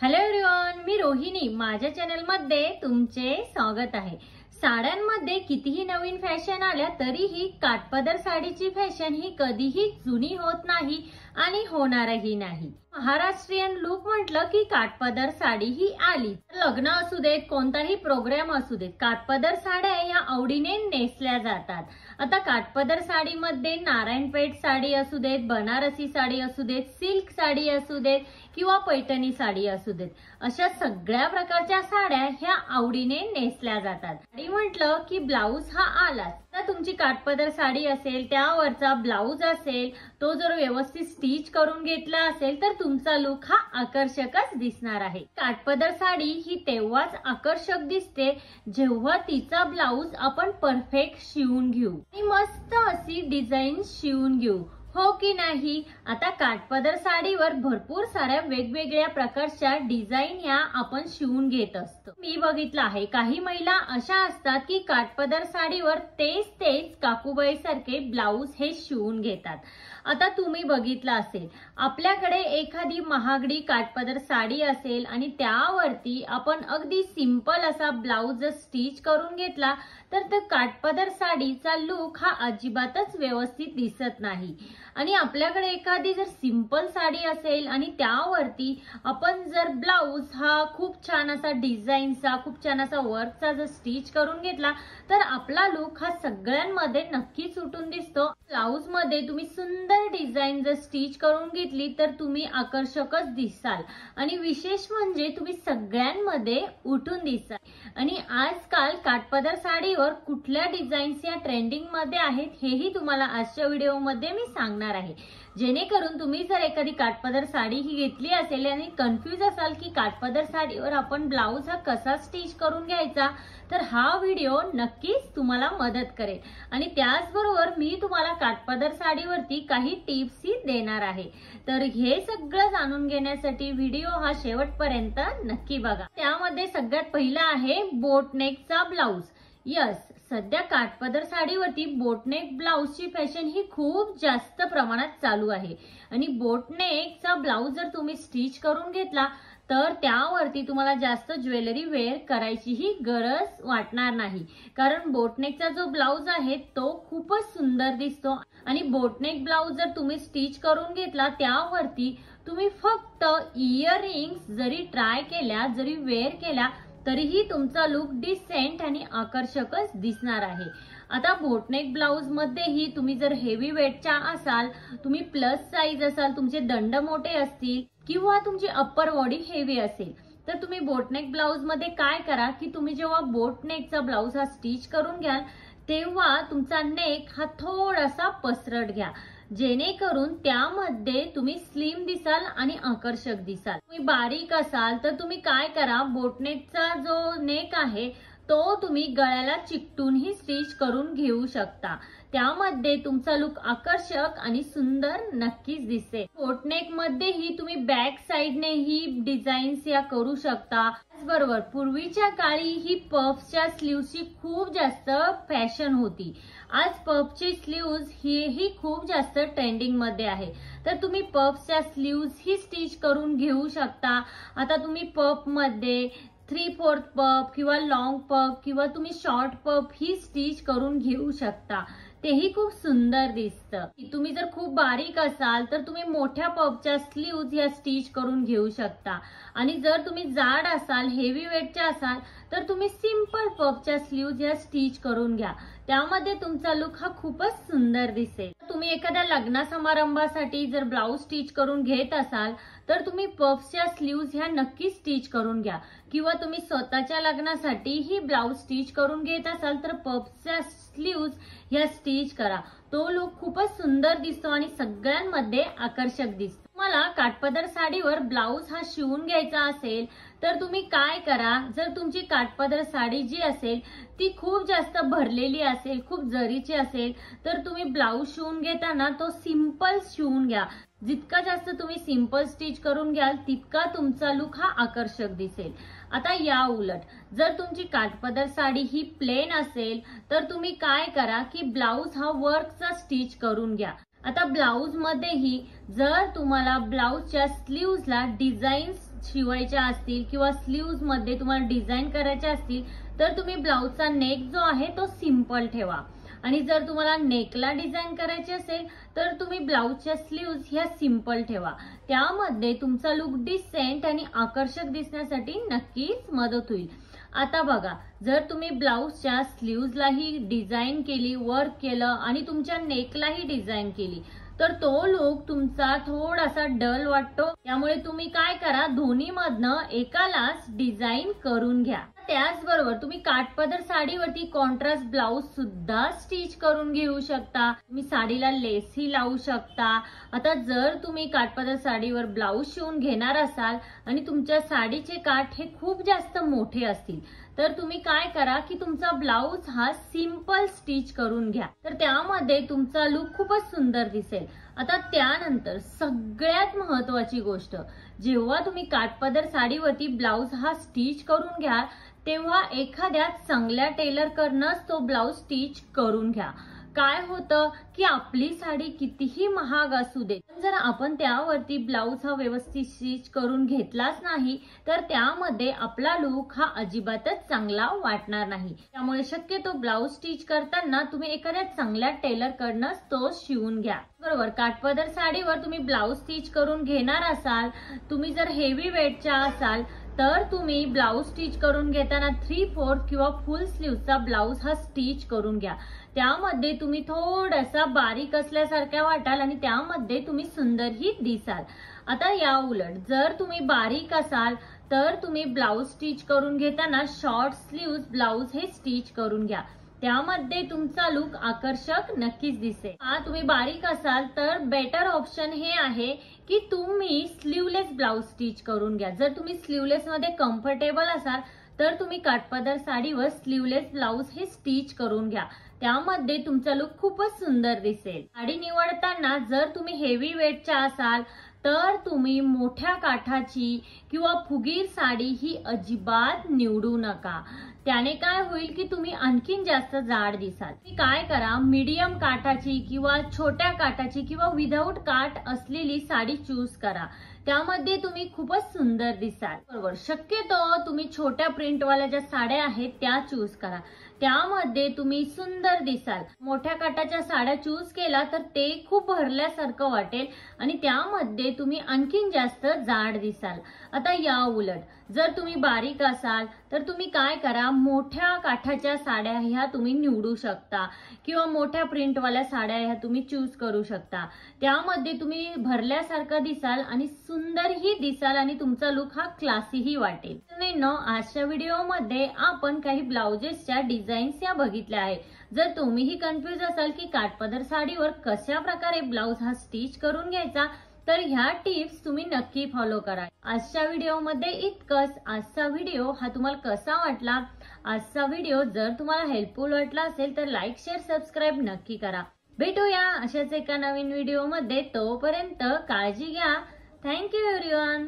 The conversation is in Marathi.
हॅलो एव्हरीवन, मी रोहिणी. माझ्या चॅनलमध्ये तुमचे स्वागत आहे. साड्यांमध्ये कितीही नवीन फॅशन आल्या तरीही काठपदर साडीची फॅशन ही कधीही जुनी होत नाही आणि होणारही नाही. महाराष्ट्रीयन लुक म्हटलं की काठपदर साडी ही आली. लग्न असू देत, कोणताही प्रोग्राम असू देत, काठपदर साड्या या आवडीने नेसल्या जातात. आता काठपदर साडीमध्ये नारायणपेठ साडी असू देत, बनारसी साडी असू देत, सिल्क साडी असू देत किंवा पैठणी साडी असू देत, अशा सगळ्या प्रकारच्या साड्या ह्या आवडीने नेसल्या जातात. साडी म्हटलं की ब्लाऊज हा आलाच. तर तुमची काठपदर साडी असेल, त्यावरचा ब्लाऊज असेल, तो जर व्यवस्थित स्टिच करून घेतला असेल तर तुमचा लुक हा आकर्षकच दिसणार आहे. काठपदर साडी ही तेव्हाच आकर्षक दिसते जेव्हा तिचा ब्लाऊज आपण परफेक्ट शिवून घेऊ आणि मस्त अशी डिझाईन शिवून घेऊ, हो की नाही. आता काठपदर साडीवर भरपूर साऱ्या वेगवेगळ्या प्रकारच्या डिझाईन ह्या आपण शिवून घेत असतो. मी बघितलं आहे काही महिला अशा असतात की काठपदर साडीवर तेच काकूबाई सारखे ब्लाऊज हे शिवून घेतात. आता तुम्ही बघितलं असेल, आपल्याकडे एखादी महागडी काठपदर साडी असेल आणि त्यावरती आपण अगदी सिंपल असा ब्लाऊज स्टिच करून घेतला तर काठपदर साडीचा लुक हा अजिबातच व्यवस्थित दिसत नाही. आणि आपल्याकडे एखादी जर सिंपल साडी असेल आणि त्यावरती आपण जर ब्लाऊज हा खूप छान असा डिझाईनचा, खूप छान असा वर्कचा जर स्टिच करून घेतला तर आपला लुक हा सगळ्यांमध्ये नक्कीच उठून दिसतो. ब्लाऊज मध्ये तुम्ही सुंदर डिझाईन जर स्टिच करून घेतली तर तुम्ही आकर्षकच दिसाल आणि विशेष म्हणजे तुम्ही सगळ्यांमध्ये उठून दिसाल. आणि आजकाल काठपदर साडीवर कुठल्या डिझाईन्स या ट्रेंडिंग मध्ये आहेत हेही तुम्हाला आजच्या व्हिडिओमध्ये मी सांगणार आहे. जेणेकरून तुम्ही जर एखादी काठपदर साडी ही घेतली असेल आणि कन्फ्यूज असाल की काठपदर साडीवर आपण ब्लाऊज हा कसा स्टिच करून घ्यायचा, तर हा व्हिडिओ नक्कीच तुम्हाला मदत करेल. आणि त्याचबरोबर मी तुम्हाला काठपदर साडीवरती काही टिप्स ही देणार आहे. तर हे सगळं जाणून घेण्यासाठी व्हिडिओ हा शेवटपर्यंत नक्की बघा. त्यामध्ये सगळ्यात पहिला आहे बोटनेकचा ब्लाऊज. यस, सध्या काठपदर साडीवरती बोटनेक ब्लाऊजची फॅशन ही खूप जास्त प्रमाणात चालू आहे. आणि बोटनेकचा ब्लाऊज जर तुम्ही स्टिच करून घेतला तर त्यावरती तुम्हाला जास्त ज्वेलरी वेअर करायचीही गरज वाटणार नाही, कारण बोटनेकचा जो ब्लाऊज आहे तो खूपच सुंदर दिसतो. आणि बोटनेक ब्लाऊज जर तुम्ही स्टिच करून घेतला त्यावरती तुम्ही फक्त इयरिंग्स जरी ट्राय केल्या, जरी वेअर केल्या तरीही तुमचा लुक डिसेंट आणि आकर्षकच दिसणार आहे. आता बोटनेक ब्लाऊज मध्येही तुम्ही जर हेवी वेटच्या असाल, तुम्ही प्लस साईज असाल, तुमचे दंड मोठे असतील किंवा तुमची अप्पर बॉडी हेवी असेल तर तुम्ही बोटनेक ब्लाऊज मध्ये काय करा की तुम्ही जेव्हा बोटनेकचा ब्लाऊज हा स्टिच करून घ्याल तेव्हा तुमचा नेक हा थोडासा पसरट घ्या, जेणेकरून त्यामध्ये तुम्ही स्लिम दिसाल आणि आकर्षक दिसाल. तुम्ही बारीक असाल तर तुम्ही काय करा, बोटनेकचा जो नेक आहे तो तुम्ही गळ्याला चिकटूनही स्टिच करून घेऊ शकता. त्यामध्ये तुमचा लुक आकर्षक आणि सुंदर नक्कीच दिसेल. बोटनेक मध्येही तुम्ही बॅक साइडनेही डिझाईन्स या करू शकता. त्याचबरोबर पूर्वीच्या काळी ही पफ्सच्या स्लीव्हची खूप जास्त फॅशन होती. आज पफची स्लीव्ज ही खूप जास्त ट्रेंडिंग मध्ये आहे. तर तुम्ही पफच्या स्लीव्ज ही स्टिच करून घेऊ शकता. आता तुम्ही पफ मध्ये 3/4 पफ किंवा लॉंग पफ किंवा तुम्ही शॉर्ट पफ ही स्टिच करून घेऊ शकता, तेही खूप सुंदर दिसतं. तुम्ही जर खूप बारीक असाल तर तुम्ही मोठ्या पफच्या स्लीव्ज ह्या स्टिच करून घेऊ शकता. आणि जर तुम्ही जाड असाल, हेवी वेटच्या असाल तर तुम्ही सिंपल पफच्या स्लीव्ज ह्या स्टिच करून घ्या. त्यामध्ये तुमचा लुक हा खूपच सुंदर दिसेल. तुम्ही एखाद्या लग्न समारंभासाठी जर ब्लाऊज स्टिच करून घेत असाल तर तुम्ही पफच्या स्लीव्ज ह्या नक्की स्टिच करून घ्या. किंवा तुम्ही स्वतःच्या लग्नासाठी ही ब्लाऊज स्टिच करून घेत असाल तर पफच्या स्लीव्ज ह्या स्टिच करा. तो लुक खूपच सुंदर दिसतो आणि सगळ्यांमध्ये आकर्षक दिसतो. तुम्हाला काठपदर साडीवर ब्लाऊज हा शिवून घ्यायचा असेल तर तुम्ही काय करा, जर तुमची काठपदर साडी जी असेल ती खूप जास्त भरलेली असेल, खूप जरीची असेल तर तुम्ही ब्लाऊज शिवून घेताना तो सिंपल शिवून घ्या. जितका जास्त तुम्ही सिंपल स्टिच करून घ्याल तितका तुमचा लुक हा आकर्षक दिसेल. आता या उलट जर तुमची काठपदर साडी ही प्लेन असेल तर तुम्ही काय करा की ब्लाऊज हा वर्कचा स्टिच करून घ्या. आता ब्लाऊज मध्येही जर तुम्हाला ब्लाऊजच्या स्लीव्हजला डिझाईन्स शिवायच्या असतील किंवा स्लीव्ज मध्ये तुम्हाला डिझाईन करायच्या असतील तर तुम्ही ब्लाउजचा नेक जो आहे तो सिंपल ठेवा. आणि जर तुम्हाला नेकला डिझाईन करायची असेल तर तुम्ही ब्लाउजच्या स्लीव्ज ह्या सिंपल ठेवा. त्यामध्ये तुमचा लुक डिसेंट आणि आकर्षक दिसण्यासाठी नक्कीच मदत होईल. आता बघा, जर तुम्ही ब्लाउजच्या स्लीव्जलाही डिझाईन केली, वर्क केलं आणि तुमच्या नेकलाही डिझाईन केली तर तो लुक तुमचा थोडासा डल वाटतो. त्यामुळे तुम्ही काय करा, दोन्ही मधनं एकालाच डिझाईन करून घ्या. त्याचबरोबर तुम्ही काठपदर साडीवरती कॉन्ट्रास्ट ब्लाउज सुद्धा स्टिच करून घेऊ शकता. तुम्ही साडीला लेसही लावू शकता. आता जर तुम्ही काठपदर साडीवर ब्लाउज शिवून घेणार असाल आणि तुमच्या साडीचे काठ हे खूप जास्त मोठे असतील तर तुम्ही काय करा की तुमचा ब्लाउज हा सिंपल स्टिच करून घ्या, तर त्यामध्ये तुमचा लुक खूपच सुंदर दिसेल. आता त्यानंतर सगळ्यात महत्वाची गोष्ट, जेव्हा तुम्ही काठपदर साडीवरती ब्लाउज हा स्टिच करून घ्या तेव्हा एखाद्या चांगल्या टेलरकडनंच तो ब्लाउज स्टिच करून घ्या. काय होतं की आपली साडी कितीही महाग असू दे, जर आपण त्यावरती ब्लाउज हा व्यवस्थित स्टिच करून घेतलाच नाही तर त्यामध्ये आपला लुक हा अजिबातच चांगला वाटणार नाही. त्यामुळे शक्यतो ब्लाउज स्टिच करताना तुम्ही एखाद्या चांगल्या टेलर कडनंच तो शिवून घ्या. बरोबर, काठपदर साडीवर तुम्ही ब्लाउज स्टिच करून घेणार असाल, तुम्ही जर हेवी वेटच्या असाल तर तुम्ही ब्लाउज स्टिच करून घेताना 3/4 किंवा फुल स्लीव्हचा ब्लाउज हा स्टिच करून घ्या. त्यामध्ये तुम्ही थोडासा बारीक असल्यासारख्या वाटाल आणि त्यामध्ये तुम्ही सुंदरही दिसाल. आता या उलट जर तुम्ही बारीक असाल तर तुम्ही ब्लाउज स्टिच करून घेताना शॉर्ट स्लीव्ज ब्लाउज हे स्टिच करून घ्या. त्यामध्ये तुमचा लुक आकर्षक नक्कीच दिसेल. तुम्ही बारीक असाल तर बेटर ऑप्शन हे आहे की तुम्ही स्लीवलेस ब्लाउज स्टिच करून घ्या. जर तुम्ही स्लीवलेस मध्ये कम्फर्टेबल असाल तर तुम्ही काठपदर साडीवर स्लीवलेस ब्लाउज हे स्टिच करून घ्या. त्यामध्ये तुमचा लुक खूपच सुंदर दिसेल. साडी निवडताना जर तुम्ही हेवी वेटच्या असाल तर तुम्ही मोठ्या काठाची किंवा फुगीर साडी ही अजिबात निवडू नका. त्याने काय होईल की तुम्ही आणखीन जास्त जाड दिसाल. तुम्ही काय करा, मीडियम काठाची किंवा छोट्या काठाची किंवा विदाऊट काठ असलेली साडी चूज करा. त्यामध्ये तुम्ही खूपच सुंदर दिसाल. बरोबर, शक्यतो तुम्ही छोट्या प्रिंटवाल्या ज्या साड्या आहेत त्या चूज करा, त्यामध्ये तुम्ही सुंदर दिसाल. मोठ्या काठाच्या साड्या चूज केला तर ते खूप भरल्यासारखं वाटेल आणि त्यामध्ये तुम्ही आणखीन जास्त जाड दिसाल. आता या उलट जर तुम्ही बारीक असाल तर तुम्ही काय करा, मोठ्या काठाच्या साड्या ह्या तुम्ही निवडू शकता किंवा मोठ्या प्रिंटवाल्या साड्या ह्या तुम्ही चूज करू शकता. त्यामध्ये तुम्ही भरल्यासारखं दिसाल आणि सुंदरही दिसाल आणि तुमचा लुक हा क्लासीही वाटेल. आजच्या व्हिडिओमध्ये आपण काही ब्लाउजेसच्या डिझाईन्स या बघितल्या आहेत. जर तुम्हीही कन्फ्युज असाल की काठपदर साडीवर कशा प्रकारे ब्लाउज हा स्टिच करून घ्यायचा तर ह्या टिप्स तुम्ही नक्की फॉलो करा. आजच्या व्हिडिओमध्ये इतकंच. आजचा व्हिडिओ हा तुम्हाला कसा वाटला? आजचा व्हिडिओ जर तुम्हाला हेल्पफुल वाटला असेल तर लाईक, शेअर, सबस्क्राईब नक्की करा. भेटूया अशाच एका नवीन व्हिडिओमध्ये. तोपर्यंत काळजी घ्या. Thank you everyone.